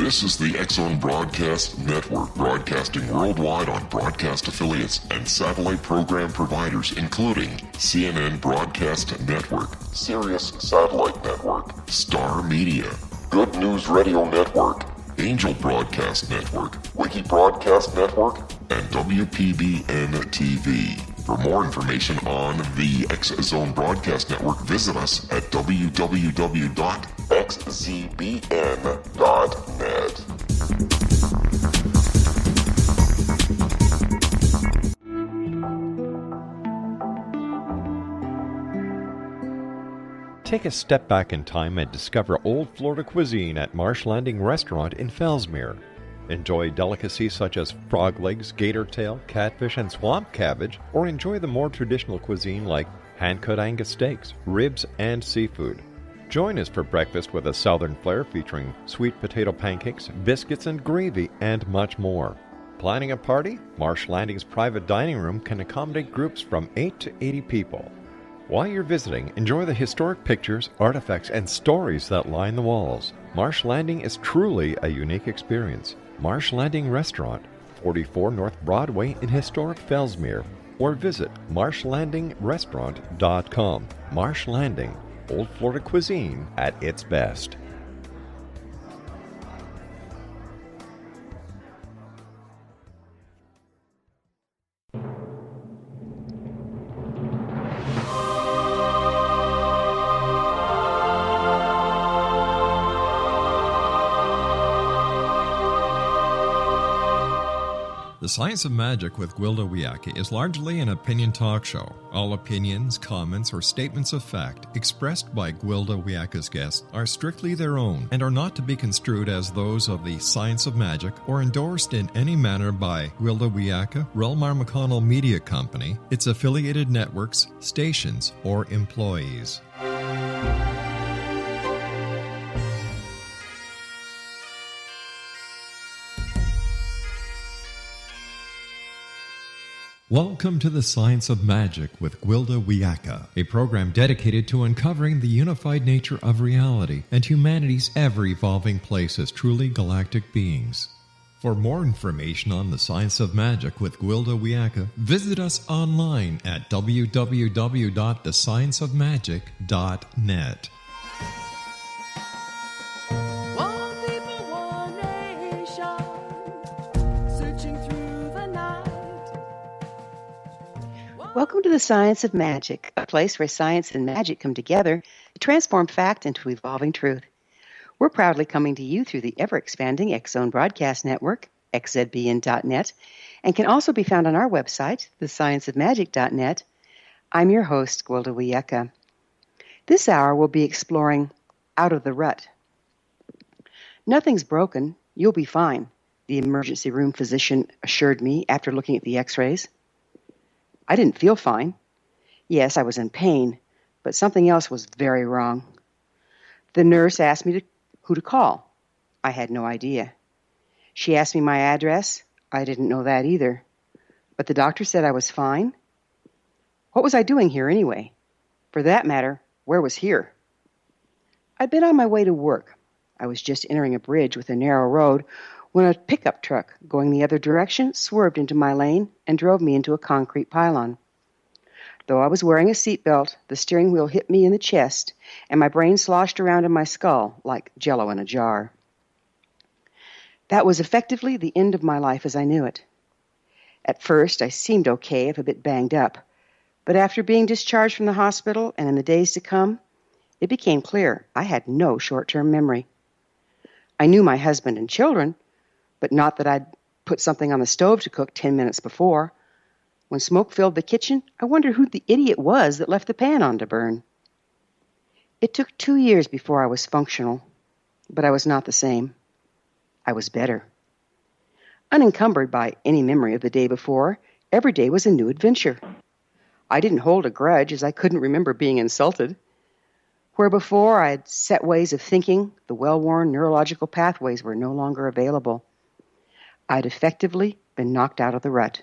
This is the X-Zone Broadcast Network, broadcasting worldwide on broadcast affiliates and satellite program providers, including CNN Broadcast Network, Sirius Satellite Network, Star Media, Good News Radio Network, Angel Broadcast Network, Wiki Broadcast Network, and WPBN TV. For more information on the X-Zone Broadcast Network, visit us at www.xzbn.net. Take a step back in time and discover old Florida cuisine at Marsh Landing Restaurant in Fellsmere. Enjoy delicacies such as frog legs, gator tail, catfish, and swamp cabbage, or enjoy the more traditional cuisine like hand-cut Angus steaks, ribs, and seafood. Join us for breakfast with a southern flair featuring sweet potato pancakes, biscuits and gravy, and much more. Planning a party? Marsh Landing's private dining room can accommodate groups from 8 to 80 people. While you're visiting, enjoy the historic pictures, artifacts, and stories that line the walls. Marsh Landing is truly a unique experience. Marsh Landing Restaurant, 44 North Broadway in historic Fellsmere, or visit marshlandingrestaurant.com. Marsh Landing, old Florida cuisine at its best. The Science of Magic with Gwilda Wiyaka is largely an opinion talk show. All opinions, comments, or statements of fact expressed by Gwilda Wiyaka's guests are strictly their own and are not to be construed as those of the Science of Magic or endorsed in any manner by Gwilda Wiyaka, Relmar McConnell Media Company, its affiliated networks, stations, or employees. Welcome to the Science of Magic with Gwilda Wiyaka, a program dedicated to uncovering the unified nature of reality and humanity's ever-evolving place as truly galactic beings. For more information on the Science of Magic with Gwilda Wiyaka, visit us online at www.thescienceofmagic.net. Welcome to the Science of Magic, a place where science and magic come together to transform fact into evolving truth. We're proudly coming to you through the ever-expanding X-Zone Broadcast Network, xzbn.net, and can also be found on our website, thescienceofmagic.net. I'm your host, Gwilda Wiyaka. This hour we'll be exploring Out of the Rut. Nothing's broken. You'll be fine, the emergency room physician assured me after looking at the x-rays. I didn't feel fine. Yes, I was in pain, but something else was very wrong. The nurse asked me who to call. I had no idea. She asked me my address. I didn't know that either. But the doctor said I was fine. What was I doing here anyway? For that matter, where was here? I'd been on my way to work. I was just entering a bridge with a narrow road when a pickup truck going the other direction swerved into my lane and drove me into a concrete pylon. Though I was wearing a seatbelt, the steering wheel hit me in the chest, and my brain sloshed around in my skull like jello in a jar. That was effectively the end of my life as I knew it. At first, I seemed okay, if a bit banged up, but after being discharged from the hospital and in the days to come, it became clear I had no short-term memory. I knew my husband and children, but not that I'd put something on the stove to cook 10 minutes before. When smoke filled the kitchen, I wondered who the idiot was that left the pan on to burn. It took 2 years before I was functional, but I was not the same. I was better. Unencumbered by any memory of the day before, every day was a new adventure. I didn't hold a grudge as I couldn't remember being insulted. Where before I had set ways of thinking, the well-worn neurological pathways were no longer available. I'd effectively been knocked out of the rut.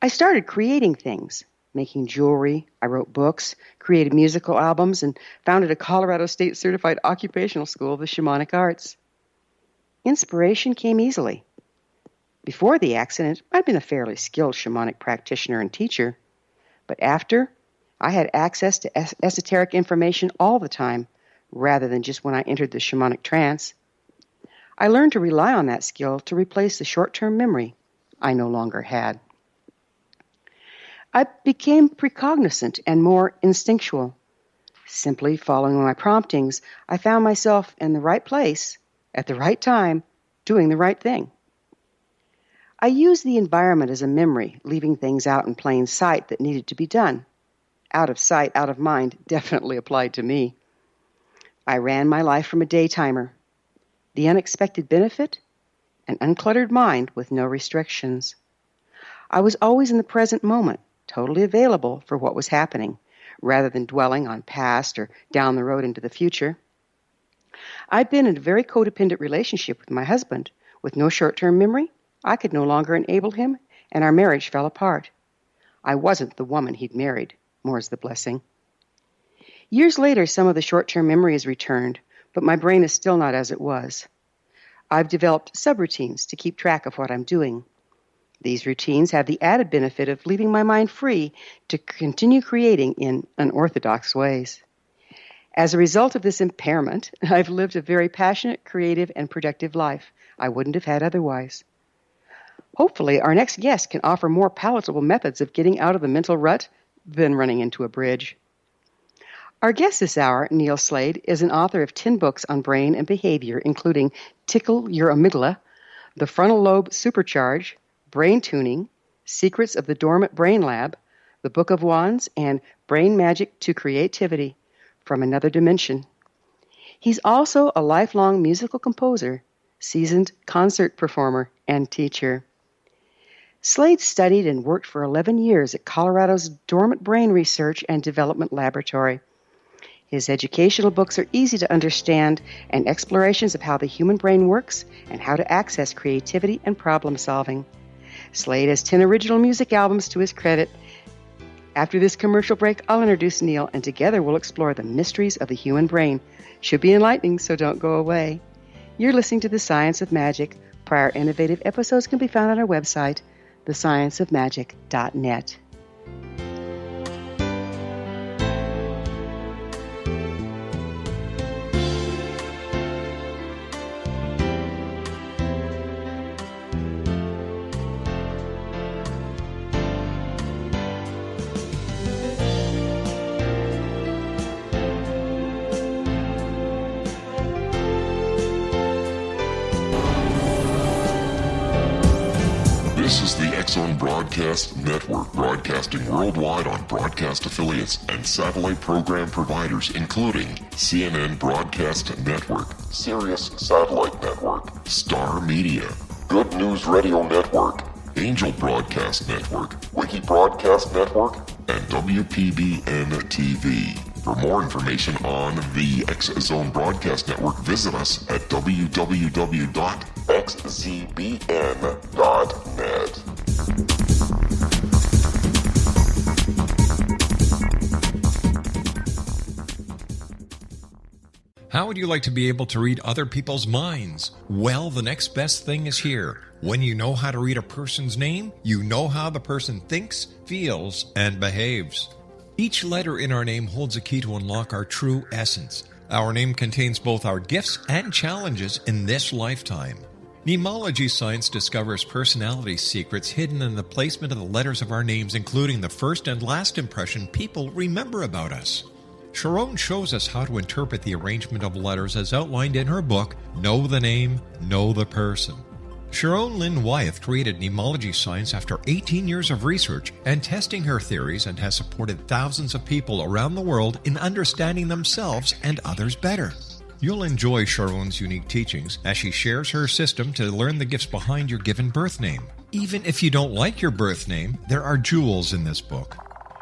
I started creating things, making jewelry. I wrote books, created musical albums, and founded a Colorado State certified occupational school of the shamanic arts. inspiration came easily. Before the accident, I'd been a fairly skilled shamanic practitioner and teacher, but after, I had access to esoteric information all the time, rather than just when I entered the shamanic trance. I learned to rely on that skill to replace the short-term memory I no longer had. I became precognizant and more instinctual. Simply following my promptings, I found myself in the right place, at the right time, doing the right thing. I used the environment as a memory, leaving things out in plain sight that needed to be done. Out of sight, out of mind definitely applied to me. I ran my life from a daytimer. The unexpected benefit? An uncluttered mind with no restrictions. I was always in the present moment, totally available for what was happening, rather than dwelling on past or down the road into the future. I'd been in a very codependent relationship with my husband. With no short-term memory, I could no longer enable him, and our marriage fell apart. I wasn't the woman he'd married, more's the blessing. Years later, some of the short-term memory has returned, but my brain is still not as it was. I've developed subroutines to keep track of what I'm doing. These routines have the added benefit of leaving my mind free to continue creating in unorthodox ways. As a result of this impairment, I've lived a very passionate, creative, and productive life I wouldn't have had otherwise. Hopefully, our next guest can offer more palatable methods of getting out of the mental rut than running into a bridge. Our guest this hour, Neil Slade, is an author of 10 books on brain and behavior, including Tickle Your Amygdala, The Frontal Lobes Supercharge, Brain Tuning, Secrets of the Dormant Brain Lab, The Book of Wands, and Brain Magic to Creativity from Another Dimension. He's also a lifelong musical composer, seasoned concert performer, and teacher. Slade studied and worked for 11 years at Colorado's Dormant Brain Research and Development Laboratory. His educational books are easy to understand and explorations of how the human brain works and how to access creativity and problem solving. Slade has 10 original music albums to his credit. After this commercial break, I'll introduce Neil, and together we'll explore the mysteries of the human brain. Should be enlightening, so don't go away. You're listening to The Science of Magic. Prior innovative episodes can be found on our website, thescienceofmagic.net. This is the X-Zone Broadcast Network, broadcasting worldwide on broadcast affiliates and satellite program providers, including CNN Broadcast Network, Sirius Satellite Network, Star Media, Good News Radio Network, Angel Broadcast Network, Wiki Broadcast Network, and WPBN TV. For more information on the X-Zone Broadcast Network, visit us at www.xzbn.net. How would you like to be able to read other people's minds? Well, the next best thing is here. When you know how to read a person's name, you know how the person thinks, feels, and behaves. Each letter in our name holds a key to unlock our true essence. Our name contains both our gifts and challenges in this lifetime. Mnemology science discovers personality secrets hidden in the placement of the letters of our names, including the first and last impression people remember about us. Sharon shows us how to interpret the arrangement of letters as outlined in her book, Know the Name, Know the Person. Sharon Lynn Wyeth created mnemology science after 18 years of research and testing her theories, and has supported thousands of people around the world in understanding themselves and others better. You'll enjoy Sharon's unique teachings as she shares her system to learn the gifts behind your given birth name. Even if you don't like your birth name, there are jewels in this book.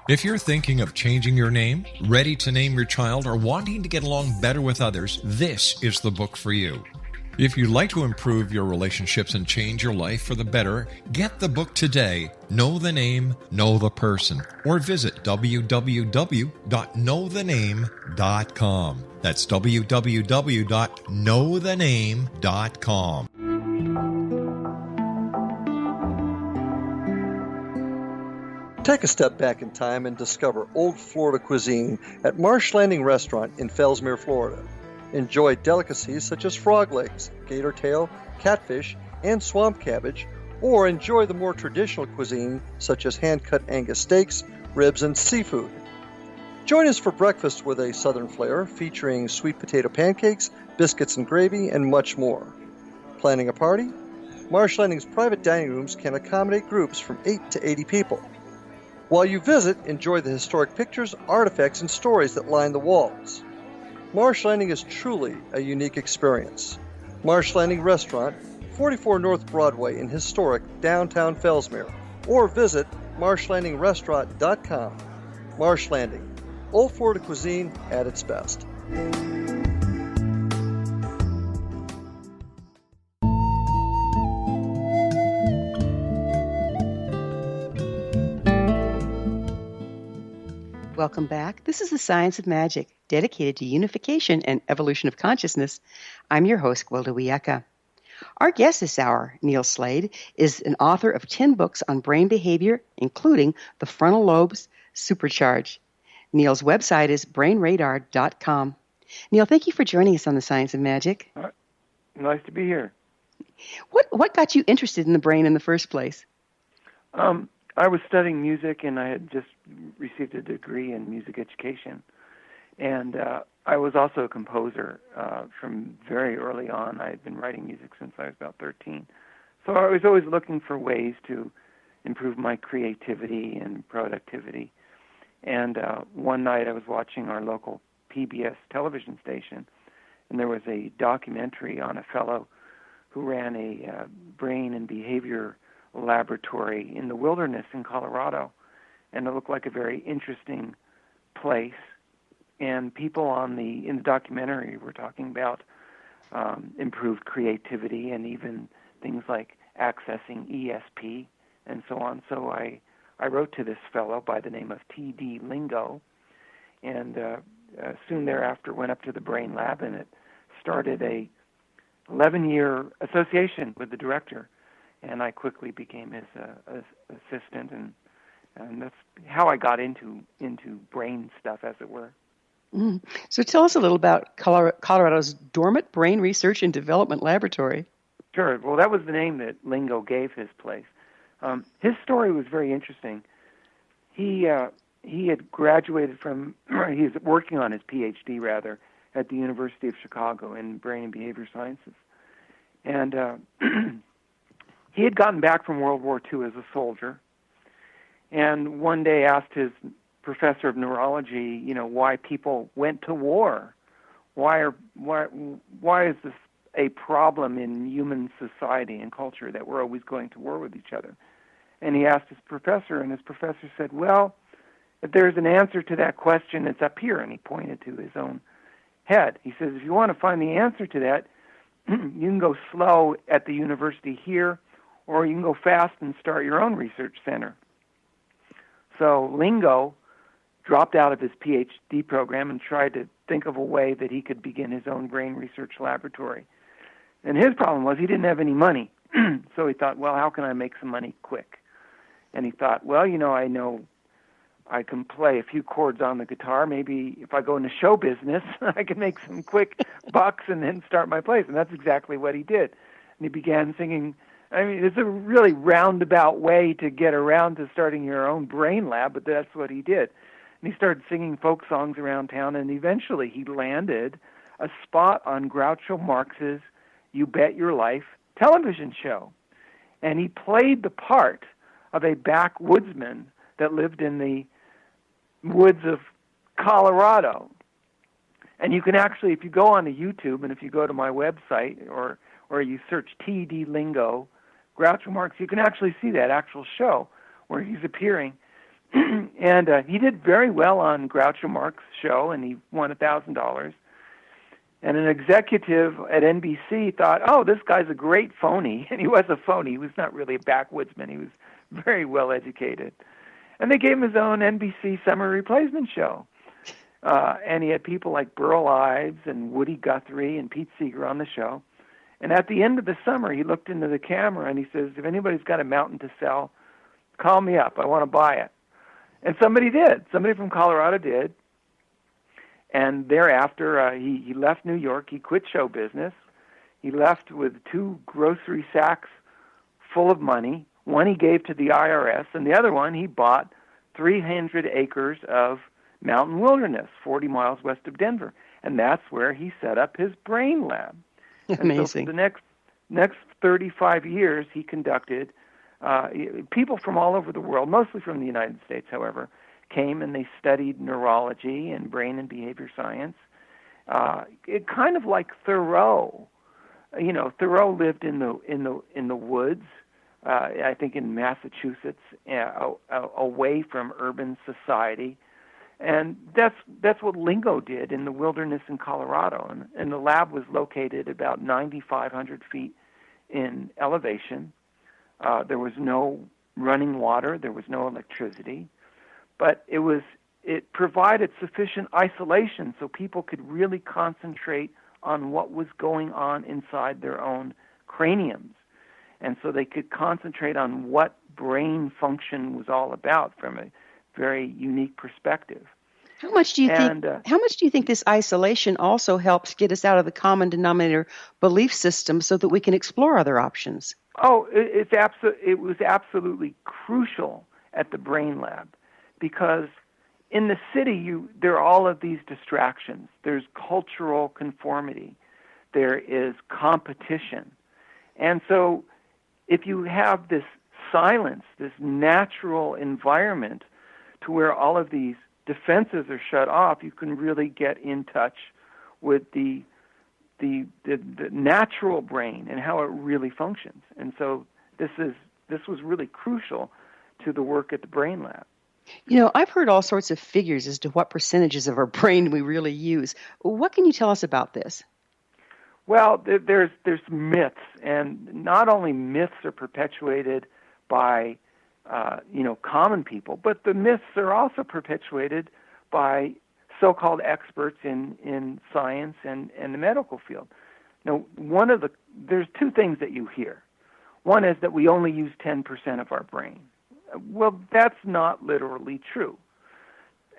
If you're thinking of changing your name, ready to name your child, or wanting to get along better with others, this is the book for you. If you'd like to improve your relationships and change your life for the better, get the book today, Know the Name, Know the Person, or visit www.knowthename.com. That's www.knowthename.com. Take a step back in time and discover old Florida cuisine at Marsh Landing Restaurant in Fellsmere, Florida. Enjoy delicacies such as frog legs, gator tail, catfish, and swamp cabbage, or enjoy the more traditional cuisine such as hand-cut Angus steaks, ribs, and seafood. Join us for breakfast with a southern flair featuring sweet potato pancakes, biscuits and gravy, and much more. Planning a party? Marsh Landing's private dining rooms can accommodate groups from 8 to 80 people. While you visit, enjoy the historic pictures, artifacts, and stories that line the walls. Marsh Landing is truly a unique experience. Marsh Landing Restaurant, 44 North Broadway in historic downtown Fellsmere, or visit marshlandingrestaurant.com. Marsh Landing, old Florida cuisine at its best. Welcome back. This is The Science of Magic, dedicated to unification and evolution of consciousness. I'm your host, Gwilda Wiyaka. Our guest this hour, Neil Slade, is an author of 10 books on brain behavior, including The Frontal Lobes Supercharge. Neil's website is brainradar.com. Neil, thank you for joining us on The Science of Magic. Nice to be here. What got you interested in the brain in the first place? I was studying music, and I had just received a degree in music education. And I was also a composer from very early on. I had been writing music since I was about 13. So I was always looking for ways to improve my creativity and productivity. And one night I was watching our local PBS television station, and there was a documentary on a fellow who ran a brain and behavior laboratory in the wilderness in Colorado, and it looked like a very interesting place. And people in the documentary were talking about improved creativity and even things like accessing ESP and so on. So I wrote to this fellow by the name of T.D. Lingo, and soon thereafter went up to the Brain Lab, and it started a 11-year association with the director. And I quickly became his assistant, and that's how I got into brain stuff, as it were. So tell us a little about Colorado's Dormant Brain Research and Development Laboratory. Sure. Well, that was the name that Lingo gave his place. His story was very interesting. He had graduated from, he was working on his PhD, rather, at the University of Chicago in brain and behavior sciences. And he had gotten back from World War II as a soldier, and one day asked his professor of neurology, why people went to war. Why is this a problem in human society and culture that we're always going to war with each other? And he asked his professor, and his professor said, well, if there's an answer to that question, it's up here, and he pointed to his own head. He says, if you want to find the answer to that, you can go slow at the university here, or you can go fast and start your own research center. So Lingo dropped out of his PhD program and tried to think of a way that he could begin his own brain research laboratory. And his problem was he didn't have any money. So he thought, well, how can I make some money quick? And he thought, well, I know I can play a few chords on the guitar. Maybe if I go into show business, I can make some quick bucks and then start my place. And that's exactly what he did. And he began singing. I mean, it's a really roundabout way to get around to starting your own brain lab, but that's what he did. And he started singing folk songs around town, and eventually he landed a spot on Groucho Marx's You Bet Your Life television show. And he played the part of a backwoodsman that lived in the woods of Colorado. And you can actually, if you go on to YouTube and if you go to my website or you search T.D. Lingo, Groucho Marx, you can actually see that actual show where he's appearing. And he did very well on Groucho Marx's show, and he won $1,000. And an executive at NBC thought, oh, this guy's a great phony. And he was a phony. He was not really a backwoodsman. He was very well educated. And they gave him his own NBC summer replacement show. And he had people like Burl Ives and Woody Guthrie and Pete Seeger on the show. And at the end of the summer, he looked into the camera and he says, if anybody's got a mountain to sell, call me up. I want to buy it. And somebody did. Somebody from Colorado did. And thereafter, he left New York. He quit show business. He left with 2 grocery sacks full of money. One he gave to the IRS, and the other one he bought 300 acres of mountain wilderness, 40 miles west of Denver. And that's where he set up his brain lab. Amazing. And so for the next 35 years, he conducted, people from all over the world, mostly from the United States, however, came and they studied neurology and brain and behavior science. It kind of like Thoreau. Thoreau lived in the woods, I think in Massachusetts, away from urban society. And that's what Lingo did in the wilderness in Colorado. And the lab was located about 9,500 feet in elevation. There was no running water. There was no electricity. But it provided sufficient isolation so people could really concentrate on what was going on inside their own craniums. And so they could concentrate on what brain function was all about from a very unique perspective. How much do you think this isolation also helps get us out of the common denominator belief system so that we can explore other options? Oh, it was absolutely crucial at the Brain Lab, because in the city there are all of these distractions. There's cultural conformity. There is competition. And so if you have this silence, this natural environment to where all of these defenses are shut off, you can really get in touch with the natural brain and how it really functions. And so this was really crucial to the work at the Brain Lab. I've heard all sorts of figures as to what percentages of our brain we really use. What can you tell us about this? Well, there's myths, and not only myths are perpetuated by common people, but the myths are also perpetuated by so-called experts in science and the medical field. Now, there's 2 things that you hear. One is that we only use 10% of our brain. Well, that's not literally true.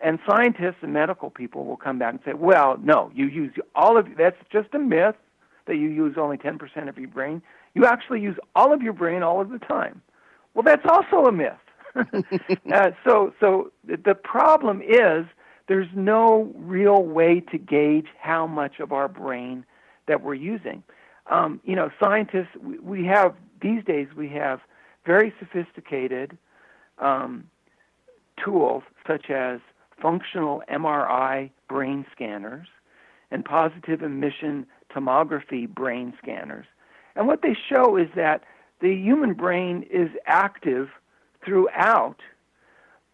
And scientists and medical people will come back and say, well, no, you use that's just a myth that you use only 10% of your brain. You actually use all of your brain all of the time. Well, that's also a myth. So the problem is there's no real way to gauge how much of our brain that we're using. Scientists, these days we have very sophisticated tools such as functional MRI brain scanners and positive emission tomography brain scanners. And what they show is that the human brain is active throughout,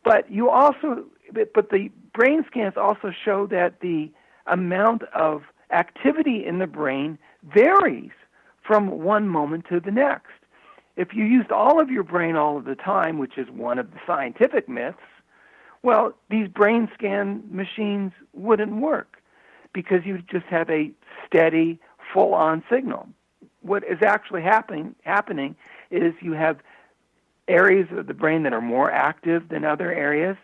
but the brain scans also show that the amount of activity in the brain varies from one moment to the next. If you used all of your brain all of the time, which is one of the scientific myths, well, these brain scan machines wouldn't work because you just have a steady, full-on signal. What is actually happening is you have areas of the brain that are more active than other areas,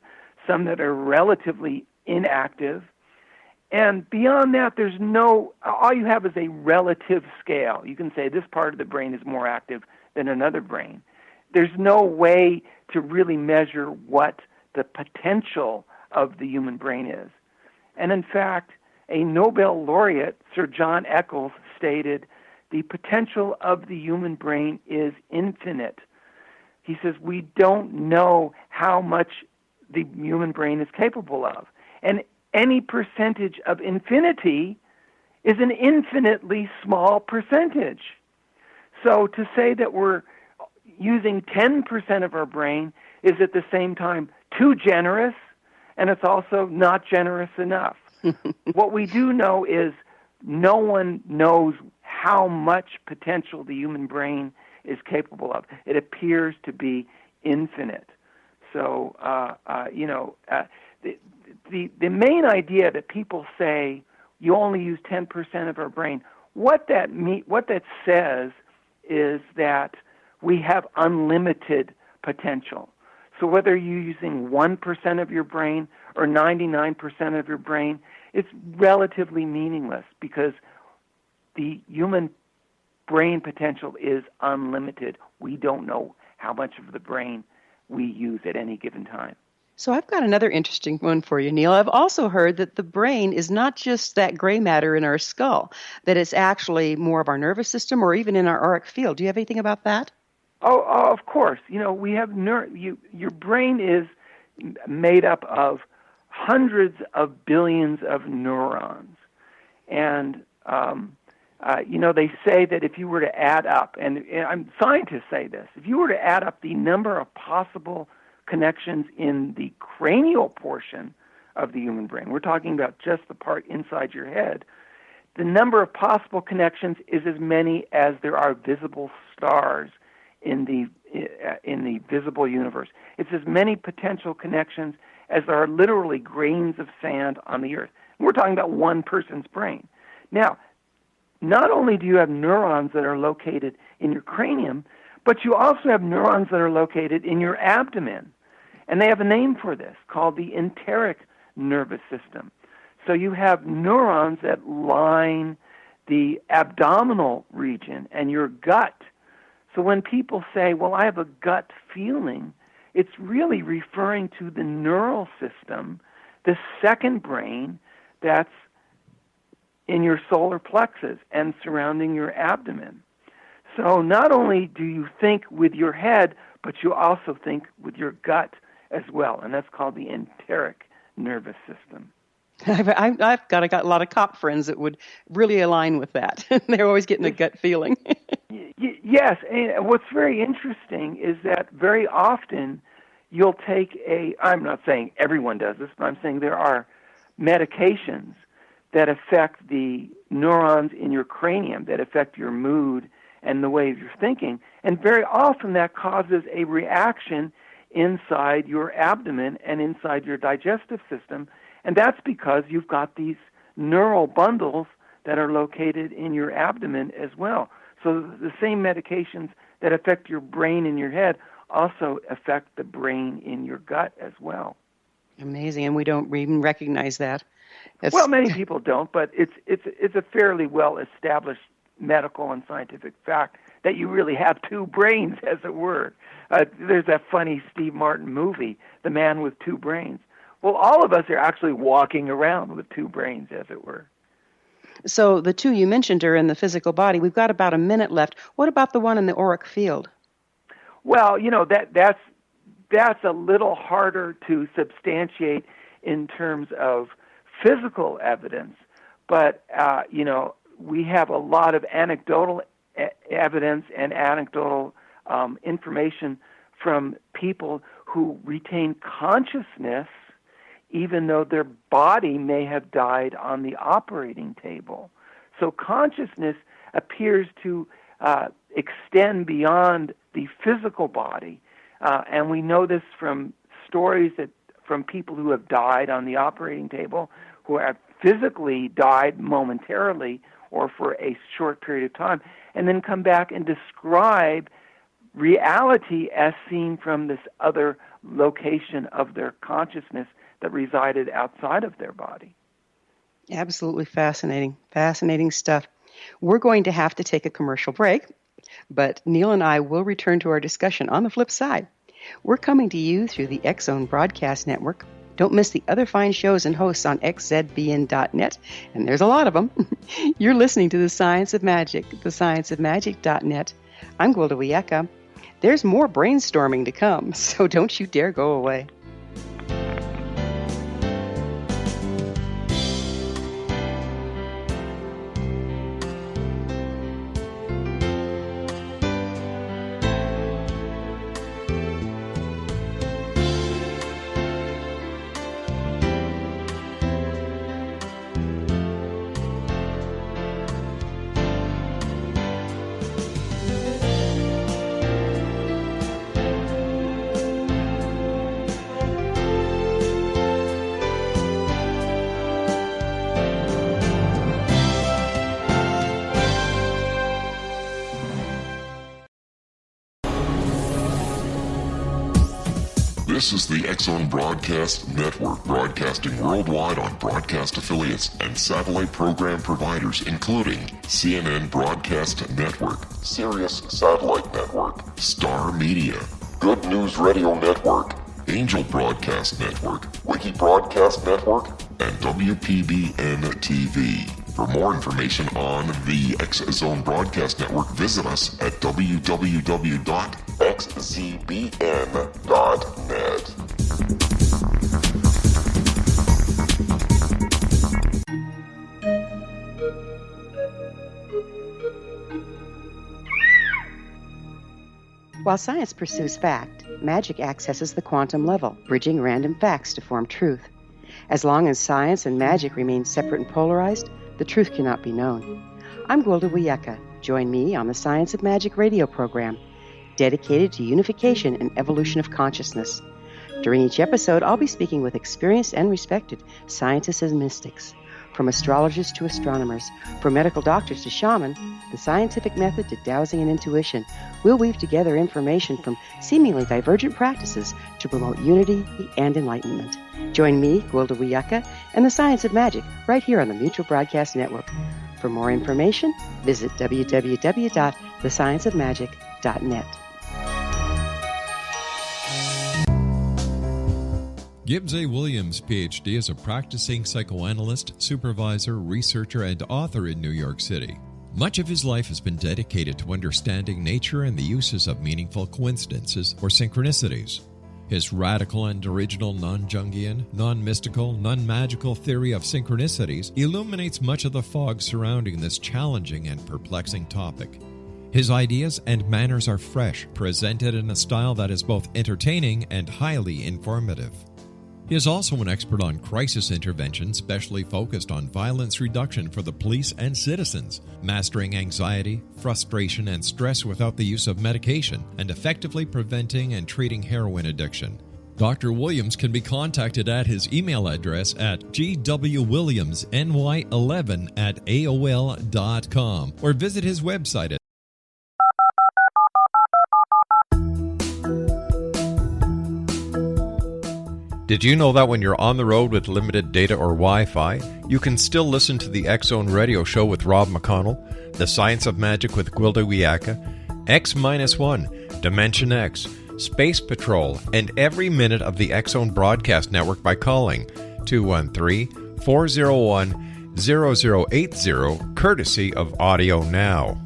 some that are relatively inactive. And beyond that, all you have is a relative scale. You can say this part of the brain is more active than another brain. There's no way to really measure what the potential of the human brain is. And in fact, a Nobel laureate, Sir John Eccles, stated, the potential of the human brain is infinite. He says, we don't know how much the human brain is capable of. And any percentage of infinity is an infinitely small percentage. So to say that we're using 10% of our brain is at the same time too generous, and it's also not generous enough. What we do know is no one knows how much potential the human brain is capable of. It appears to be infinite. So, the main idea that people say you only use 10% of our brain, what that says is that we have unlimited potential. So whether you're using 1% of your brain or 99% of your brain, it's relatively meaningless because the human brain potential is unlimited. We don't know how much of the brain we use at any given time. So I've got another interesting one for you, Neil. I've also heard that the brain is not just that gray matter in our skull, that it's actually more of our nervous system or even in our auric field. Do you have anything about that? Oh, of course. We have your brain is made up of hundreds of billions of neurons. And, they say that if you were to add up, and scientists say this, if you were to add up the number of possible connections in the cranial portion of the human brain, we're talking about just the part inside your head, the number of possible connections is as many as there are visible stars in the visible universe. It's as many potential connections as there are literally grains of sand on the earth. And we're talking about one person's brain. Now, not only do you have neurons that are located in your cranium, but you also have neurons that are located in your abdomen. And they have a name for this called the enteric nervous system. So you have neurons that line the abdominal region and your gut. So when people say, well, I have a gut feeling, it's really referring to the neural system, the second brain that's in your solar plexus and surrounding your abdomen. So not only do you think with your head, but you also think with your gut as well, and that's called the enteric nervous system. I've got a lot of cop friends that would really align with that. They're always getting a gut feeling. Yes, and what's very interesting is that very often you'll take I'm not saying everyone does this, but I'm saying there are medications that affect the neurons in your cranium, that affect your mood and the way you're thinking, and very often that causes a reaction inside your abdomen and inside your digestive system, and that's because you've got these neural bundles that are located in your abdomen as well. So the same medications that affect your brain in your head also affect the brain in your gut as well. Amazing, and we don't even recognize that. Well, many people don't, but it's a fairly well-established medical and scientific fact that you really have two brains, as it were. There's that funny Steve Martin movie, The Man with Two Brains. Well, all of us are actually walking around with two brains, as it were. So the two you mentioned are in the physical body. We've got about a minute left. What about the one in the auric field? Well, that's a little harder to substantiate in terms of physical evidence, but we have a lot of anecdotal evidence and anecdotal information from people who retain consciousness even though their body may have died on the operating table. So consciousness appears to extend beyond the physical body, and we know this from stories from people who have died on the operating table, who have physically died momentarily or for a short period of time, and then come back and describe reality as seen from this other location of their consciousness that resided outside of their body. Absolutely fascinating. Fascinating stuff. We're going to have to take a commercial break, but Neil and I will return to our discussion on the flip side. We're coming to you through the X-Zone Broadcast Network. Don't miss the other fine shows and hosts on xzbn.net, and there's a lot of them. You're listening to The Science of Magic, thescienceofmagic.net. I'm Gwilda Wiyaka. There's more brainstorming to come, so don't you dare go away. This is the X-Zone Broadcast Network, broadcasting worldwide on broadcast affiliates and satellite program providers, including CNN Broadcast Network, Sirius Satellite Network, Star Media, Good News Radio Network, Angel Broadcast Network, Wiki Broadcast Network, and WPBN TV. For more information on the X-Zone Broadcast Network, visit us at www.xzbn.net. While science pursues fact, magic accesses the quantum level, bridging random facts to form truth. As long as science and magic remain separate and polarized, the truth cannot be known. I'm Gwilda Wiyaka. Join me on the Science of Magic radio program, dedicated to unification and evolution of consciousness. During each episode, I'll be speaking with experienced and respected scientists and mystics. From astrologers to astronomers, from medical doctors to shaman, the scientific method to dowsing and intuition, we'll weave together information from seemingly divergent practices to promote unity and enlightenment. Join me, Gwilda Wiyaka, and the Science of Magic right here on the Mutual Broadcast Network. For more information, visit www.thescienceofmagic.net. Gibbs A. Williams, Ph.D., is a practicing psychoanalyst, supervisor, researcher, and author in New York City. Much of his life has been dedicated to understanding nature and the uses of meaningful coincidences or synchronicities. His radical and original non-Jungian, non-mystical, non-magical theory of synchronicities illuminates much of the fog surrounding this challenging and perplexing topic. His ideas and manners are fresh, presented in a style that is both entertaining and highly informative. He is also an expert on crisis intervention, specially focused on violence reduction for the police and citizens, mastering anxiety, frustration, and stress without the use of medication, and effectively preventing and treating heroin addiction. Dr. Williams can be contacted at his email address at gwwilliamsny11@aol.com or visit his website at Did you know that when you're on the road with limited data or Wi-Fi, you can still listen to the X-Zone Radio Show with Rob McConnell, The Science of Magic with Gwilda Wiyaka, X-1, Dimension X, Space Patrol, and every minute of the X-Zone Broadcast Network by calling 213-401-0080, courtesy of Audio Now.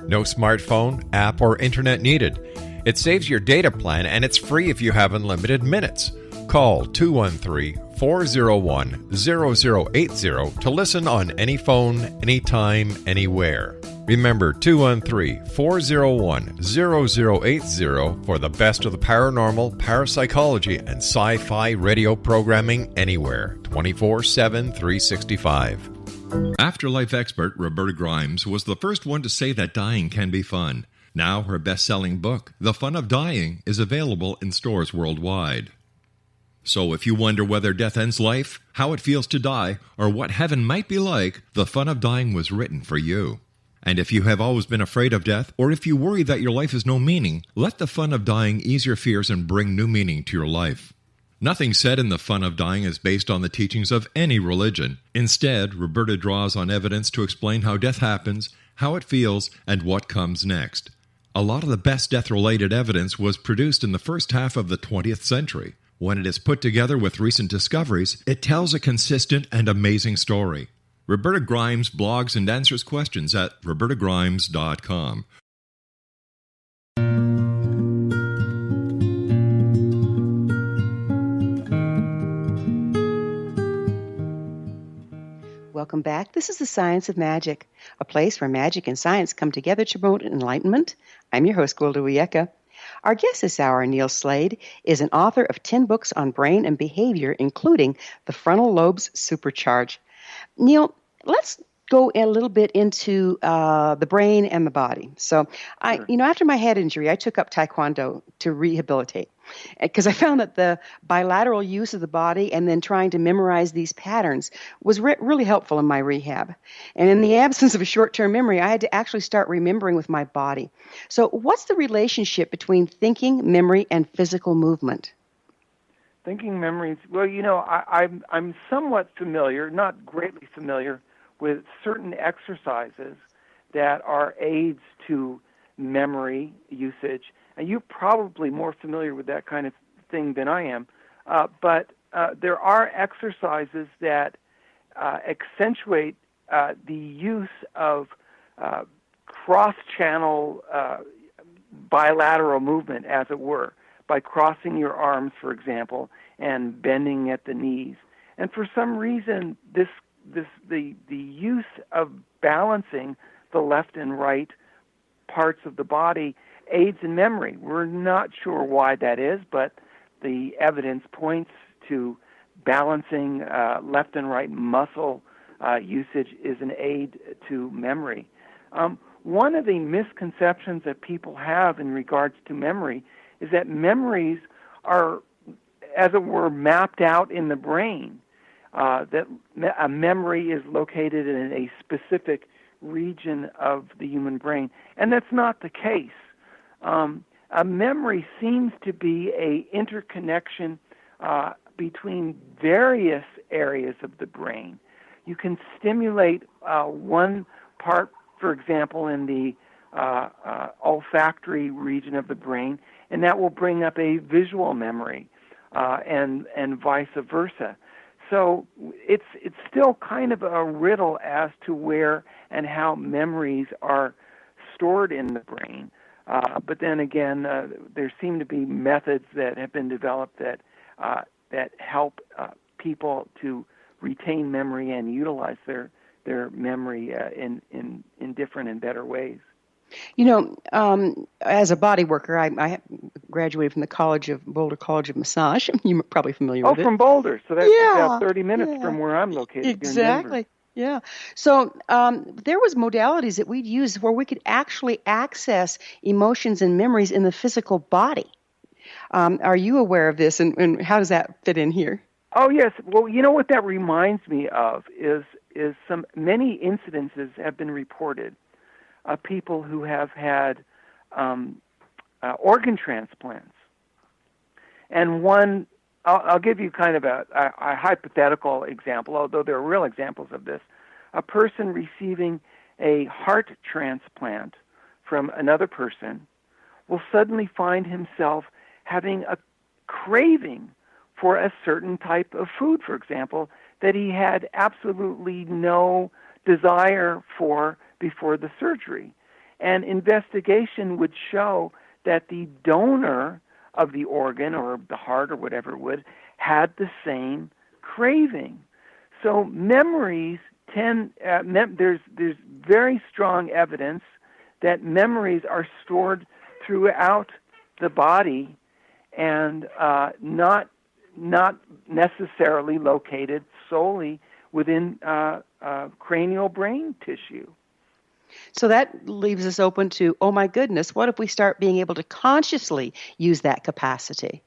No smartphone, app, or internet needed. It saves your data plan, and it's free if you have unlimited minutes. Call 213-401-0080 to listen on any phone, anytime, anywhere. Remember 213-401-0080 for the best of the paranormal, parapsychology, and sci-fi radio programming anywhere, 24/7, 365. Afterlife expert Roberta Grimes was the first one to say that dying can be fun. Now her best-selling book, The Fun of Dying, is available in stores worldwide. So if you wonder whether death ends life, how it feels to die, or what heaven might be like, The Fun of Dying was written for you. And if you have always been afraid of death, or if you worry that your life has no meaning, let The Fun of Dying ease your fears and bring new meaning to your life. Nothing said in The Fun of Dying is based on the teachings of any religion. Instead, Roberta draws on evidence to explain how death happens, how it feels, and what comes next. A lot of the best death-related evidence was produced in the first half of the 20th century. When it is put together with recent discoveries, it tells a consistent and amazing story. Roberta Grimes blogs and answers questions at robertagrimes.com. Welcome back. This is the Science of Magic, a place where magic and science come together to promote enlightenment. I'm your host, Gwilda Wiyaka. Our guest this hour, Neil Slade, is an author of 10 books on brain and behavior, including The Frontal Lobes Supercharge. Neil, let's go a little bit into the brain and the body. So, after my head injury, I took up Taekwondo to rehabilitate because I found that the bilateral use of the body and then trying to memorize these patterns was really helpful in my rehab. And in the absence of a short-term memory, I had to actually start remembering with my body. So what's the relationship between thinking, memory, and physical movement? Thinking memories. Well, I'm somewhat familiar, not greatly familiar, with certain exercises that are aids to memory usage. And you're probably more familiar with that kind of thing than I am. But there are exercises that accentuate the use of cross-channel bilateral movement, as it were, by crossing your arms, for example, and bending at the knees. And for some reason, the use of balancing the left and right parts of the body aids in memory. We're not sure why that is, but the evidence points to balancing left and right muscle usage is an aid to memory. One of the misconceptions that people have in regards to memory is that memories are, as it were, mapped out in the brain, that a memory is located in a specific region of the human brain, and that's not the case. A memory seems to be an interconnection between various areas of the brain. You can stimulate one part, for example, in the olfactory region of the brain, and that will bring up a visual memory, and vice versa. So it's still kind of a riddle as to where and how memories are stored in the brain. But then again, there seem to be methods that have been developed that help people to retain memory and utilize their memory in different and better ways. As a body worker, I graduated from the Boulder College of Massage. You're probably familiar with it. Oh, from Boulder. So that's about 30 minutes from where I'm located. Exactly. Here in Yeah. Denver. So there was modalities that we'd use where we could actually access emotions and memories in the physical body. Are you aware of this, and how does that fit in here? Oh, yes. Well, you know what that reminds me of is many incidences have been reported of people who have had organ transplants. And one, I'll give you kind of a hypothetical example, although there are real examples of this. A person receiving a heart transplant from another person will suddenly find himself having a craving for a certain type of food, for example, that he had absolutely no desire for before the surgery. And investigation would show that the donor of the organ or the heart or whatever it would had the same craving. So memories there's very strong evidence that memories are stored throughout the body and not necessarily located solely within cranial brain tissue. So that leaves us open to, oh my goodness, what if we start being able to consciously use that capacity?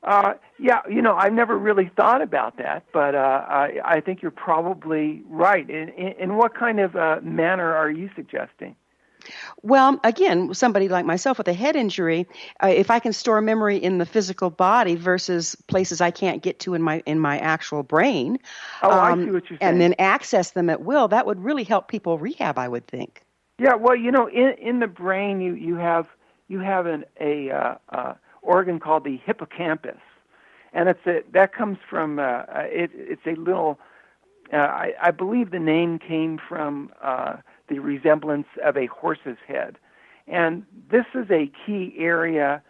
Yeah, I've never really thought about that, but I think you're probably right. In what kind of manner are you suggesting? Well, again, somebody like myself with a head injury, if I can store memory in the physical body versus places I can't get to in my actual brain, I see what you're saying. and then access them at will, that would really help people rehab, I would think. Yeah, well, in the brain, you have an organ called the hippocampus, and that comes from it's a little. I believe the name came from the resemblance of a horse's head. And this is a key area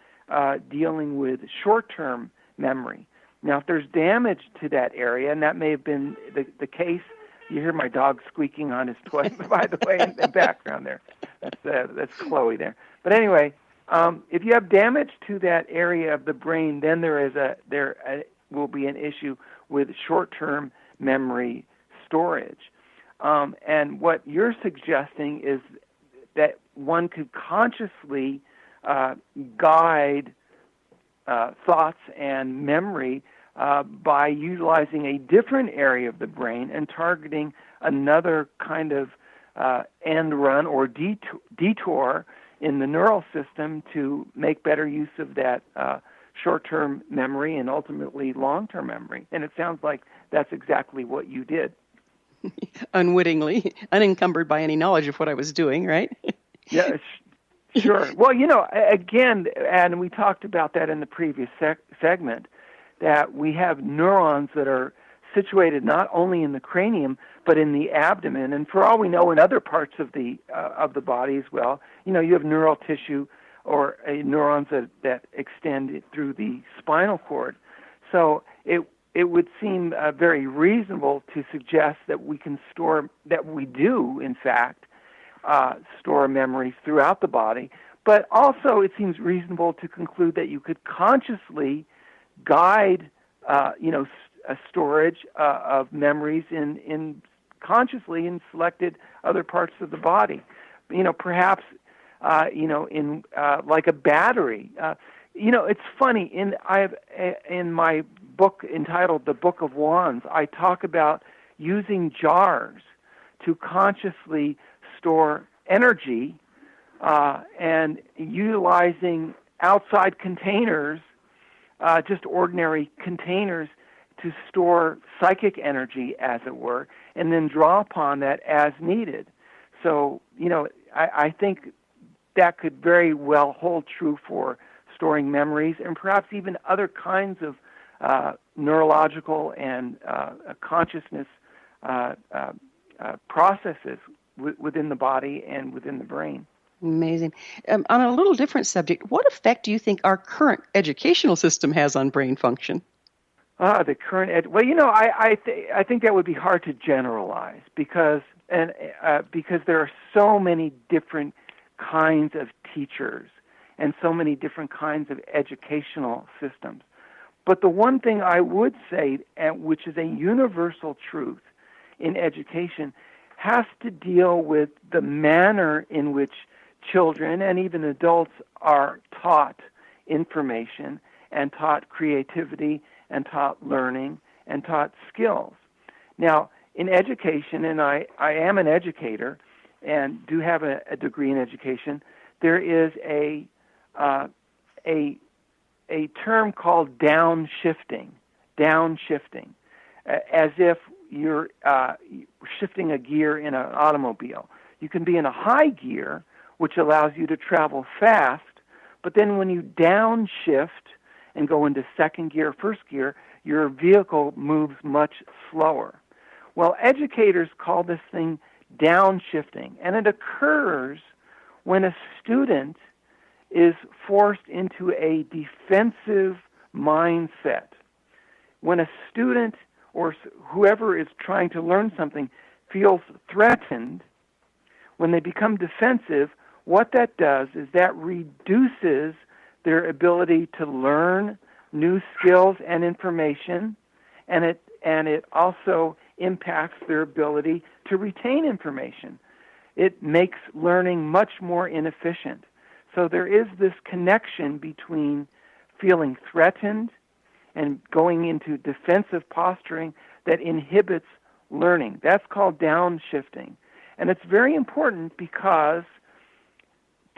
dealing with short-term memory. Now, if there's damage to that area, and that may have been the case, you hear my dog squeaking on his toy, by the way, in the background there. That's Chloe there. But anyway, if you have damage to that area of the brain, then there will be an issue with short-term memory storage. And what you're suggesting is that one could consciously guide thoughts and memory by utilizing a different area of the brain and targeting another kind of end run or detour in the neural system to make better use of that short-term memory and ultimately long-term memory. And it sounds like that's exactly what you did. Unwittingly, unencumbered by any knowledge of what I was doing, right? Yeah, sure. Well, again, and we talked about that in the previous segment, that we have neurons that are situated not only in the cranium but in the abdomen, and for all we know, in other parts of the body as well. You have neural tissue or neurons that extend through the spinal cord. So it would seem very reasonable to suggest that we do, in fact, store memories throughout the body. But also it seems reasonable to conclude that you could consciously guide, a storage of memories consciously in selected other parts of the body. Perhaps, in like a battery. It's funny. In my book entitled "The Book of Wands," I talk about using jars to consciously store energy and utilizing outside containers, just ordinary containers, to store psychic energy, as it were, and then draw upon that as needed. So, I think that could very well hold true for storing memories and perhaps even other kinds of neurological and consciousness processes within the body and within the brain. Amazing. On a little different subject, what effect do you think our current educational system has on brain function? The current I think that would be hard to generalize because there are so many different kinds of teachers and so many different kinds of educational systems. But the one thing I would say, which is a universal truth in education, has to deal with the manner in which children and even adults are taught information and taught creativity and taught learning and taught skills. Now, in education, and I am an educator and do have a degree in education, there is a term called downshifting, as if you're shifting a gear in an automobile. You can be in a high gear, which allows you to travel fast, but then when you downshift and go into second gear, first gear, your vehicle moves much slower. Well, educators call this thing downshifting, and it occurs when a student is forced into a defensive mindset. When a student or whoever is trying to learn something feels threatened, when they become defensive, what that does is that reduces their ability to learn new skills and information, and it also impacts their ability to retain information. It makes learning much more inefficient. So there is this connection between feeling threatened and going into defensive posturing that inhibits learning. That's called downshifting. And it's very important because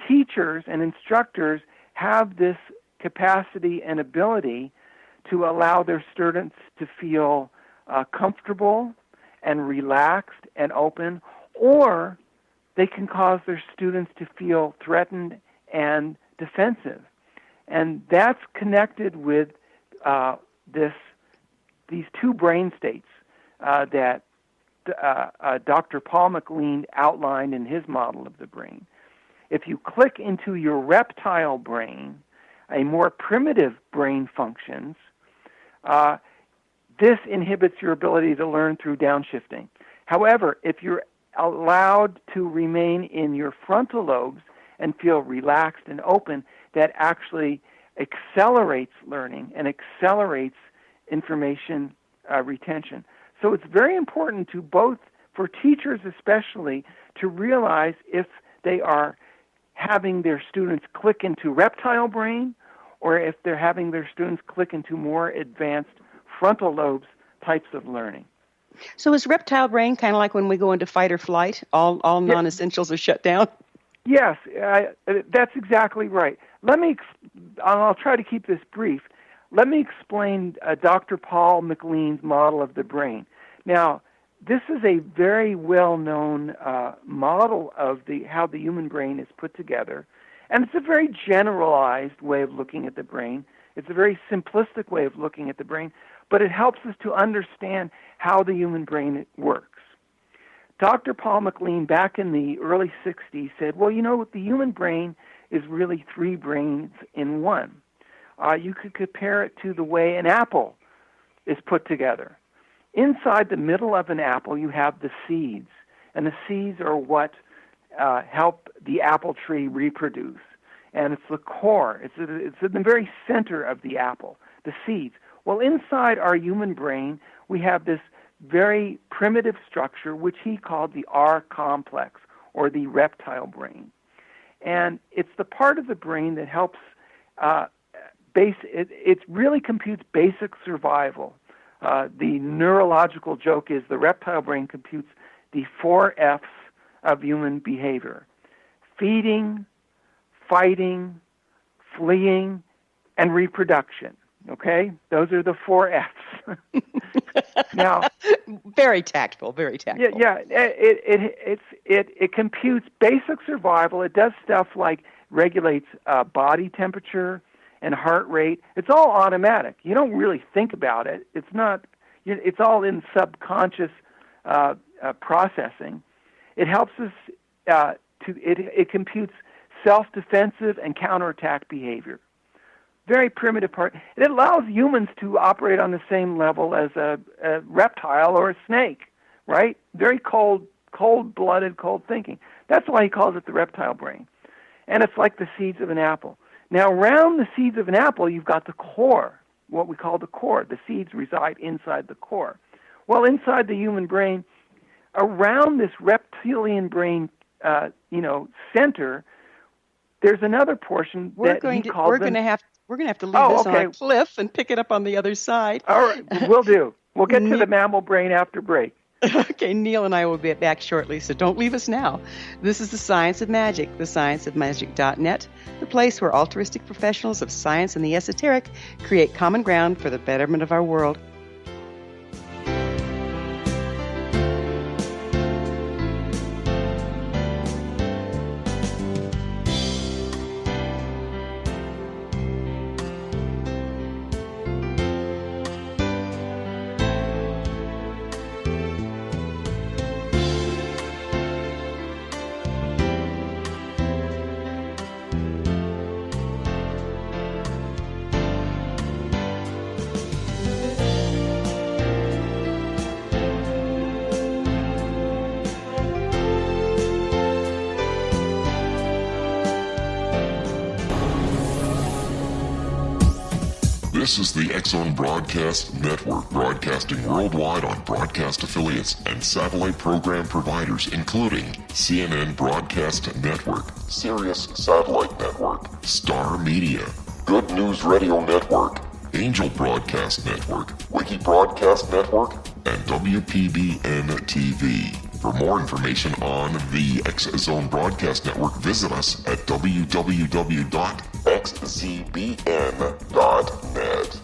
teachers and instructors have this capacity and ability to allow their students to feel comfortable and relaxed and open, or they can cause their students to feel threatened and defensive. And that's connected with these two brain states that Dr. Paul MacLean outlined in his model of the brain. If you click into your reptile brain, a more primitive brain functions, this inhibits your ability to learn through downshifting. However, if you're allowed to remain in your frontal lobes and feel relaxed and open, that actually accelerates learning and accelerates information retention. So it's very important to both, for teachers especially, to realize if they are having their students click into reptile brain or if they're having their students click into more advanced frontal lobes types of learning. So is reptile brain kind of like when we go into fight or flight? All non-essentials are shut down? Yes, that's exactly right. I'll try to keep this brief. let me explain Dr. Paul MacLean's model of the brain. Now, this is a very well-known model of how the human brain is put together, and it's a very generalized way of looking at the brain. It's a very simplistic way of looking at the brain, but it helps us to understand how the human brain works. Dr. Paul MacLean, back in the early 60s, said, well, the human brain is really three brains in one. You could compare it to the way an apple is put together. Inside the middle of an apple, you have the seeds, and the seeds are what help the apple tree reproduce. And it's the core. It's in the very center of the apple, the seeds. Well, inside our human brain, we have this very primitive structure, which he called the R complex, or the reptile brain. And it's the part of the brain that helps, it really computes basic survival. The neurological joke is the reptile brain computes the 4 F's of human behavior: feeding, fighting, fleeing, and reproduction. Okay? Those are the 4 F's. Now, very tactful, very tactful. Yeah. It computes basic survival. It does stuff like regulates body temperature and heart rate. It's all automatic. You don't really think about it. It's not. It's all in subconscious processing. It helps us It computes self-defensive and counterattack behavior. Very primitive part. It allows humans to operate on the same level as a reptile or a snake, right? Very cold-blooded, cold thinking. That's why he calls it the reptile brain. And it's like the seeds of an apple. Now, around the seeds of an apple, you've got the core, what we call the core. The seeds reside inside the core. Well, inside the human brain, around this reptilian brain, center, there's another portion we're going to have to leave this on a cliff and pick it up on the other side. All right, we'll do. We'll get to the mammal brain after break. Okay, Neil and I will be back shortly, so don't leave us now. This is The Science of Magic, thescienceofmagic.net, the place where altruistic professionals of science and the esoteric create common ground for the betterment of our world. This is the X-Zone Broadcast Network, broadcasting worldwide on broadcast affiliates and satellite program providers, including CNN Broadcast Network, Sirius Satellite Network, Star Media, Good News Radio Network, Angel Broadcast Network, Wiki Broadcast Network, and WPBN TV. For more information on the X-Zone Broadcast Network, visit us at www.xzbn.net.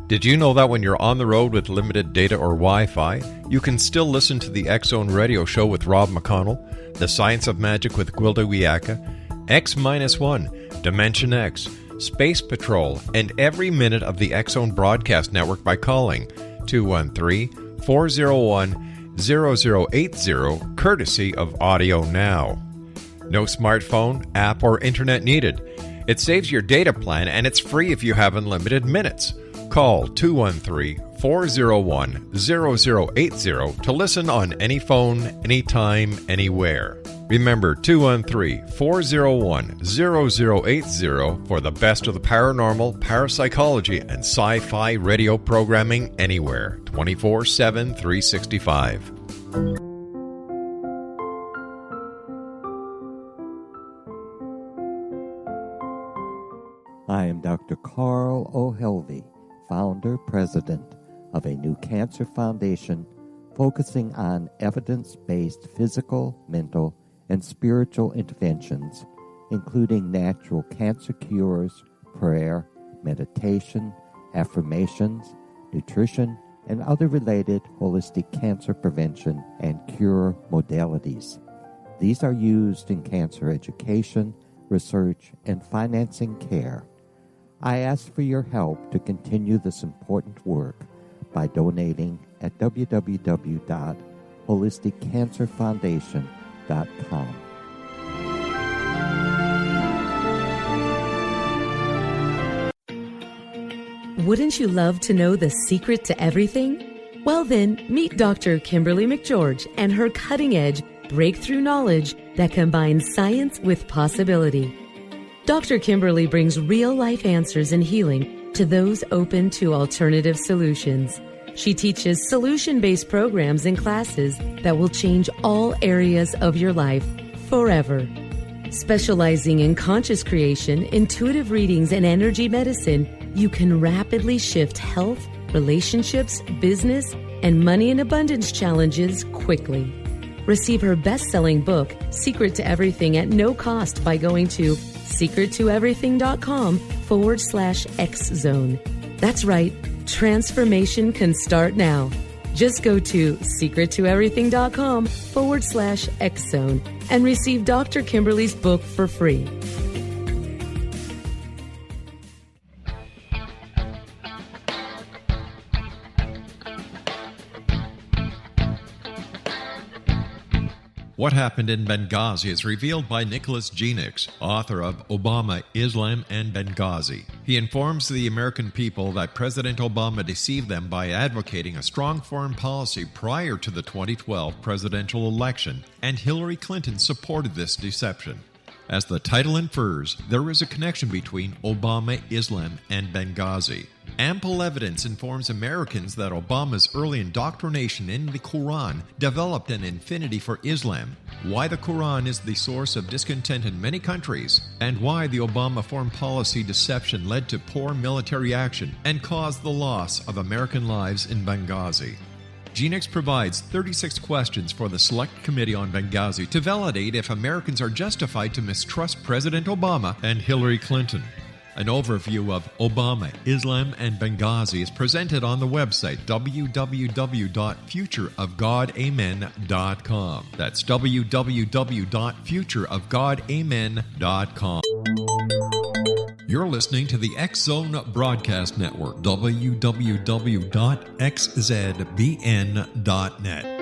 Did you know that when you're on the road with limited data or Wi-Fi, you can still listen to the X-Zone Radio Show with Rob McConnell, The Science of Magic with Gwilda Wiyaka, X-1, Dimension X, Space Patrol, and every minute of the X-Zone Broadcast Network by calling 213-401-0080, courtesy of Audio Now. No smartphone, app, or internet needed. It saves your data plan, and it's free if you have unlimited minutes. Call 213-401-0080 to listen on any phone, anytime, anywhere. Remember, 213-401-0080 for the best of the paranormal, parapsychology, and sci-fi radio programming anywhere, 24/7, 365. I am Dr. Carl O'Helvey, founder, president of a new cancer foundation focusing on evidence-based physical, mental, and spiritual interventions, including natural cancer cures, prayer, meditation, affirmations, nutrition, and other related holistic cancer prevention and cure modalities. These are used in cancer education, research, and financing care. I ask for your help to continue this important work by donating at www.holisticcancerfoundation.com. Wouldn't you love to know the secret to everything? Well then, meet Dr. Kimberly McGeorge and her cutting-edge breakthrough knowledge that combines science with possibility. Dr. Kimberly brings real-life answers and healing to those open to alternative solutions. She teaches solution-based programs and classes that will change all areas of your life forever. Specializing in conscious creation, intuitive readings, and energy medicine, you can rapidly shift health, relationships, business, and money and abundance challenges quickly. Receive her best-selling book, Secret to Everything, at no cost by going to secrettoeverything.com/X-Zone. That's right, transformation can start now. Just go to secrettoeverything.com/X-Zone and receive Dr. Kimberly's book for free. What Happened in Benghazi is revealed by Nicholas Genix, author of Obama, Islam, and Benghazi. He informs the American people that President Obama deceived them by advocating a strong foreign policy prior to the 2012 presidential election, and Hillary Clinton supported this deception. As the title infers, there is a connection between Obama, Islam, and Benghazi. Ample evidence informs Americans that Obama's early indoctrination in the Quran developed an affinity for Islam, why the Quran is the source of discontent in many countries, and why the Obama foreign policy deception led to poor military action and caused the loss of American lives in Benghazi. Genix provides 36 questions for the Select Committee on Benghazi to validate if Americans are justified to mistrust President Obama and Hillary Clinton. An overview of Obama, Islam, and Benghazi is presented on the website www.futureofgodamen.com. That's www.futureofgodamen.com. You're listening to the X-Zone Broadcast Network, www.xzbn.net.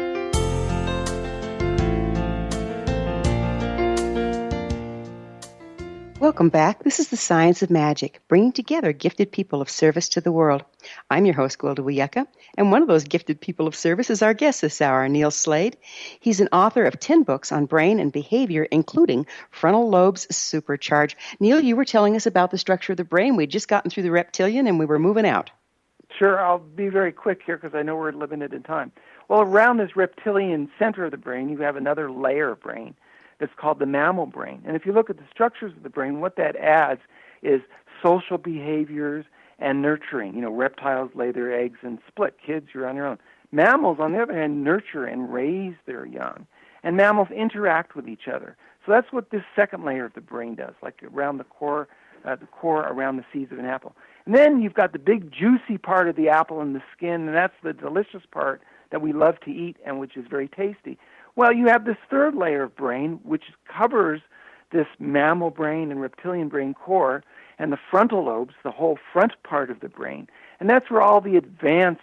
Welcome back. This is The Science of Magic, bringing together gifted people of service to the world. I'm your host, Gwilda Wiyaka, and one of those gifted people of service is our guest this hour, Neil Slade. He's an author of 10 books on brain and behavior, including Frontal Lobes Supercharge. Neil, you were telling us about the structure of the brain. We'd just gotten through the reptilian, and we were moving out. Sure, I'll be very quick here because I know we're limited in time. Well, around this reptilian center of the brain, you have another layer of brain that's called the mammal brain. And if you look at the structures of the brain, what that adds is social behaviors and nurturing. You know, reptiles lay their eggs and split. Kids, you're on your own. Mammals, on the other hand, nurture and raise their young. And mammals interact with each other. So that's what this second layer of the brain does, like around the core around the seeds of an apple. And then you've got the big juicy part of the apple and the skin, and that's the delicious part that we love to eat and which is very tasty. Well, you have this third layer of brain, which covers this mammal brain and reptilian brain core, and the frontal lobes, the whole front part of the brain. And that's where all the advanced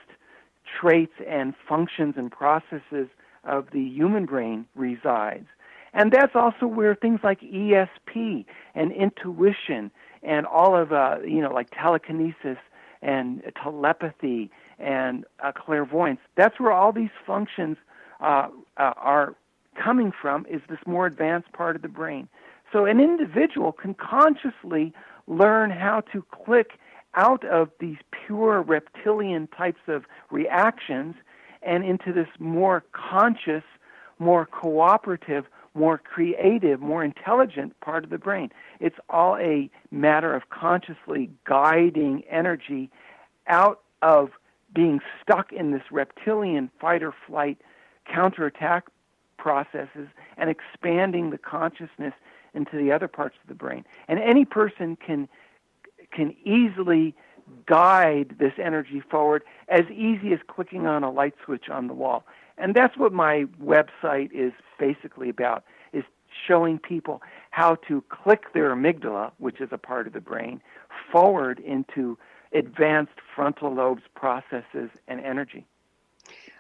traits and functions and processes of the human brain resides. And that's also where things like ESP and intuition and all of, like telekinesis and telepathy and clairvoyance, that's where all these functions are coming from, is this more advanced part of the brain. So an individual can consciously learn how to click out of these pure reptilian types of reactions and into this more conscious, more cooperative, more creative, more intelligent part of the brain. It's all a matter of consciously guiding energy out of being stuck in this reptilian fight-or-flight counterattack processes and expanding the consciousness into the other parts of the brain. And any person can easily guide this energy forward as easy as clicking on a light switch on the wall. And that's what my website is basically about, is showing people how to click their amygdala, which is a part of the brain, forward into advanced frontal lobes processes and energy.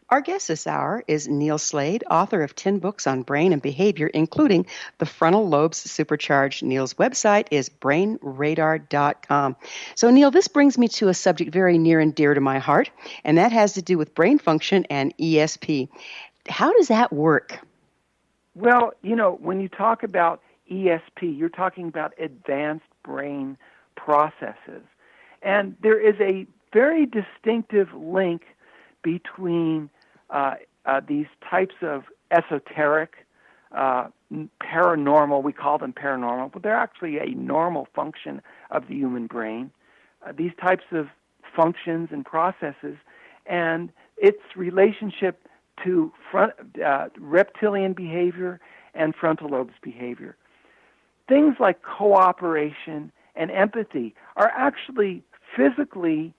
Our guest this hour is Neil Slade, author of 10 books on brain and behavior, including The Frontal Lobes Supercharge. Neil's website is brainradar.com. So, Neil, this brings me to a subject very near and dear to my heart, and that has to do with brain function and ESP. How does that work? Well, when you talk about ESP, you're talking about advanced brain processes. And there is a very distinctive link between these types of esoteric, paranormal, we call them paranormal, but they're actually a normal function of the human brain, these types of functions and processes, and its relationship to reptilian behavior and frontal lobes behavior. Things like cooperation and empathy are actually physically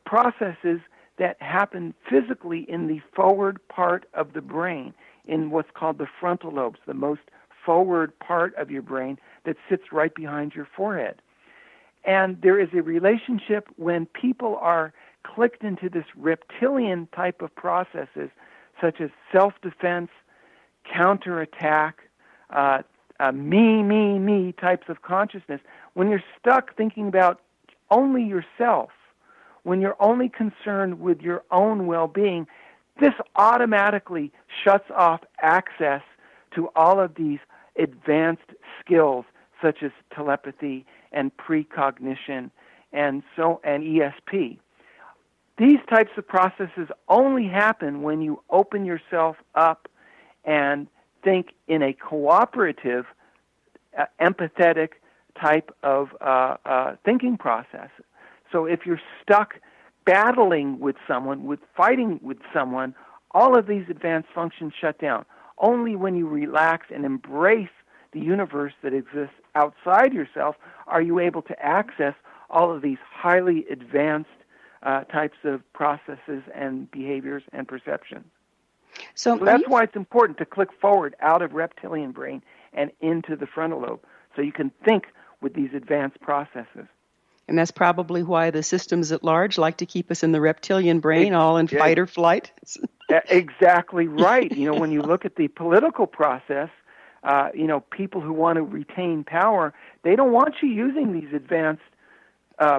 processes that happen physically in the forward part of the brain, in what's called the frontal lobes, the most forward part of your brain that sits right behind your forehead. And there is a relationship when people are clicked into this reptilian type of processes, such as self-defense, counterattack, me types of consciousness. When you're stuck thinking about only yourself, when you're only concerned with your own well-being, this automatically shuts off access to all of these advanced skills such as telepathy and precognition and ESP. These types of processes only happen when you open yourself up and think in a cooperative, empathetic type of thinking process. So if you're stuck battling with someone, fighting with someone, all of these advanced functions shut down. Only when you relax and embrace the universe that exists outside yourself are you able to access all of these highly advanced types of processes and behaviors and perceptions. So that's why it's important to click forward out of reptilian brain and into the frontal lobe so you can think with these advanced processes. And that's probably why the systems at large like to keep us in the reptilian brain, all in fight or flight. Exactly right. When you look at the political process, people who want to retain power, they don't want you using these advanced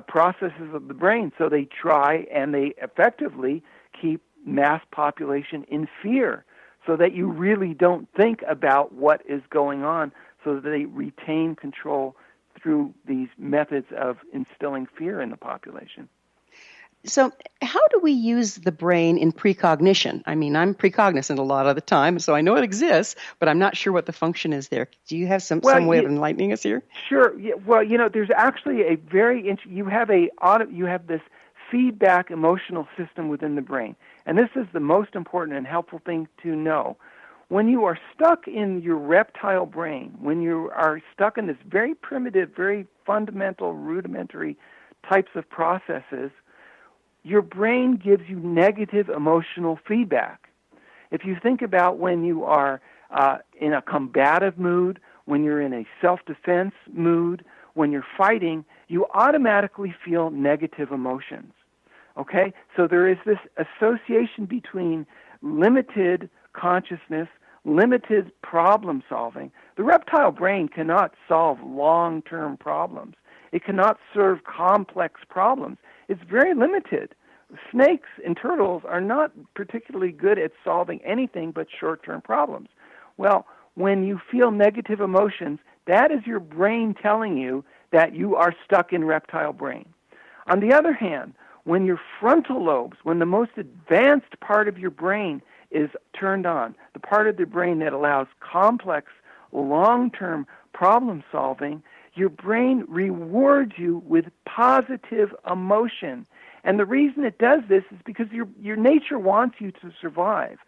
processes of the brain. So they try and they effectively keep mass population in fear so that you really don't think about what is going on, so that they retain control through these methods of instilling fear in the population. So how do we use the brain in precognition? I mean, I'm precognizant a lot of the time, so I know it exists, but I'm not sure what the function is there. Do you have some way of enlightening us here? Sure. Yeah, well, there's actually a very you have this feedback emotional system within the brain, and this is the most important and helpful thing to know. When you are stuck in your reptile brain, when you are stuck in this very primitive, very fundamental, rudimentary types of processes, your brain gives you negative emotional feedback. If you think about when you are in a combative mood, when you're in a self-defense mood, when you're fighting, you automatically feel negative emotions. Okay? So there is this association between limited consciousness, limited problem solving. The reptile brain cannot solve long-term problems. It cannot serve complex problems. It's very limited. Snakes and turtles are not particularly good at solving anything but short-term problems. Well, when you feel negative emotions, that is your brain telling you that you are stuck in reptile brain. On the other hand, when your frontal lobes, when the most advanced part of your brain is turned on, the part of the brain that allows complex, long-term problem solving, your brain rewards you with positive emotion. And the reason it does this is because your nature wants you to survive.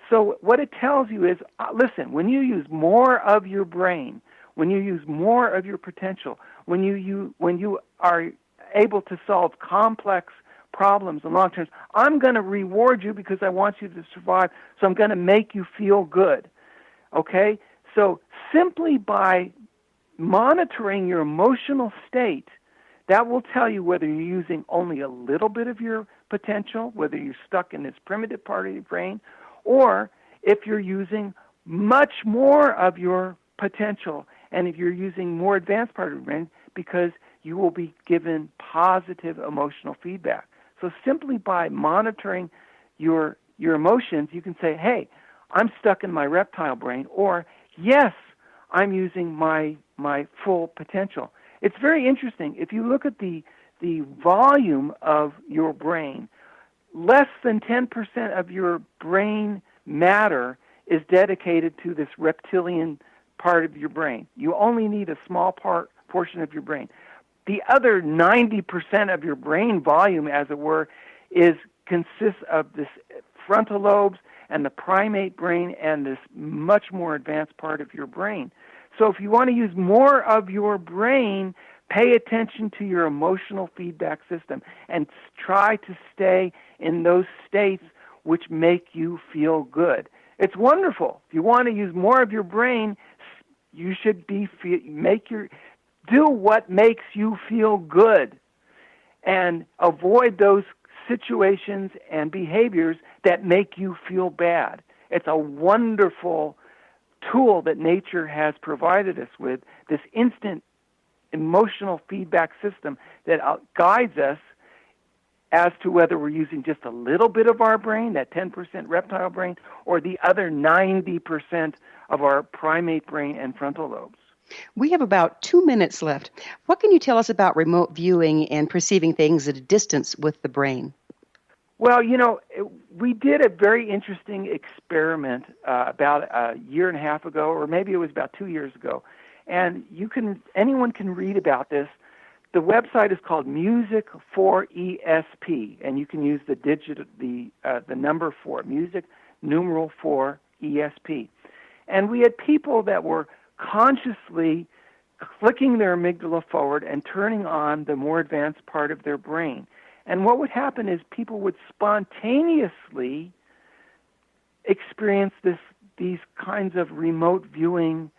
So what it tells you is, listen, when you use more of your brain, when you use more of your potential, when you are able to solve complex problems in long terms, I'm going to reward you because I want you to survive, so I'm going to make you feel good. Okay? So simply by monitoring your emotional state, that will tell you whether you're using only a little bit of your potential, whether you're stuck in this primitive part of your brain, or if you're using much more of your potential, and if you're using more advanced part of your brain, because you will be given positive emotional feedback. So simply by monitoring your emotions, you can say, hey, I'm stuck in my reptile brain, or yes, I'm using my full potential. It's very interesting. If you look at the volume of your brain, less than 10% of your brain matter is dedicated to this reptilian part of your brain. You only need a small portion of your brain. The other 90% of your brain volume, as it were, consists of this frontal lobes and the primate brain and this much more advanced part of your brain. So if you want to use more of your brain, pay attention to your emotional feedback system and try to stay in those states which make you feel good. It's wonderful. If you want to use more of your brain, you should do what makes you feel good and avoid those situations and behaviors that make you feel bad. It's a wonderful tool that nature has provided us with, this instant emotional feedback system that guides us as to whether we're using just a little bit of our brain, that 10% reptile brain, or the other 90% of our primate brain and frontal lobes. We have about 2 minutes left. What can you tell us about remote viewing and perceiving things at a distance with the brain? Well, we did a very interesting experiment about a year and a half ago, or maybe it was about 2 years ago. And anyone can read about this. The website is called Music for ESP, and you can use the number 4, Music numeral 4 ESP. And we had people that were consciously clicking their amygdala forward and turning on the more advanced part of their brain. And what would happen is people would spontaneously experience these kinds of remote viewing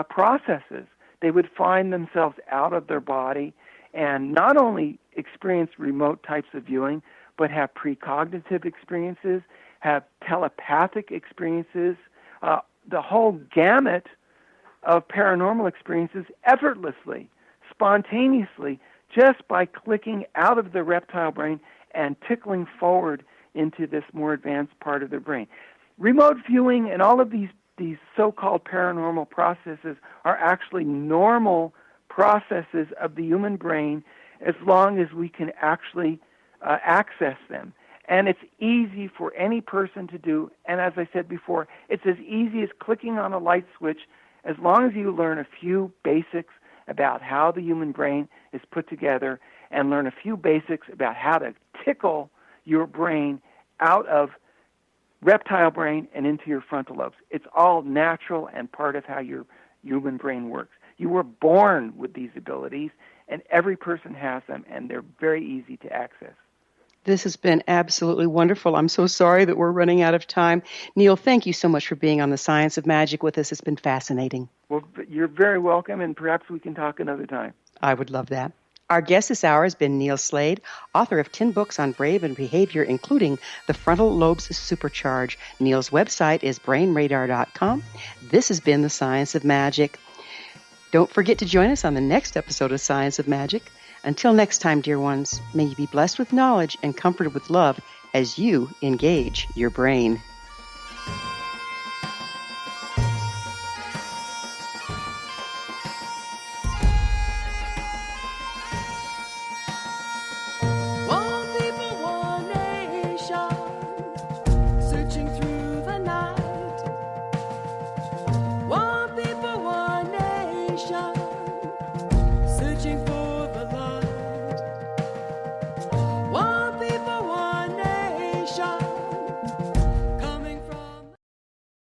processes. They would find themselves out of their body and not only experience remote types of viewing, but have precognitive experiences, have telepathic experiences, the whole gamut of paranormal experiences effortlessly, spontaneously, just by clicking out of the reptile brain and tickling forward into this more advanced part of the brain. Remote viewing and all of these so-called paranormal processes are actually normal processes of the human brain as long as we can actually access them. And it's easy for any person to do. And as I said before, it's as easy as clicking on a light switch as long as you learn a few basics about how the human brain is put together and learn a few basics about how to tickle your brain out of reptile brain and into your frontal lobes. It's all natural and part of how your human brain works. You were born with these abilities, and every person has them, and they're very easy to access. This has been absolutely wonderful. I'm so sorry that we're running out of time. Neil, thank you so much for being on The Science of Magic with us. It's been fascinating. Well, you're very welcome, and perhaps we can talk another time. I would love that. Our guest this hour has been Neil Slade, author of 10 books on brain and behavior, including The Frontal Lobes Supercharge. Neil's website is brainradar.com. This has been The Science of Magic. Don't forget to join us on the next episode of Science of Magic. Until next time, dear ones, may you be blessed with knowledge and comforted with love as you engage your brain. One people, one nation, searching through the night. One people, one nation, searching for the light. One nation.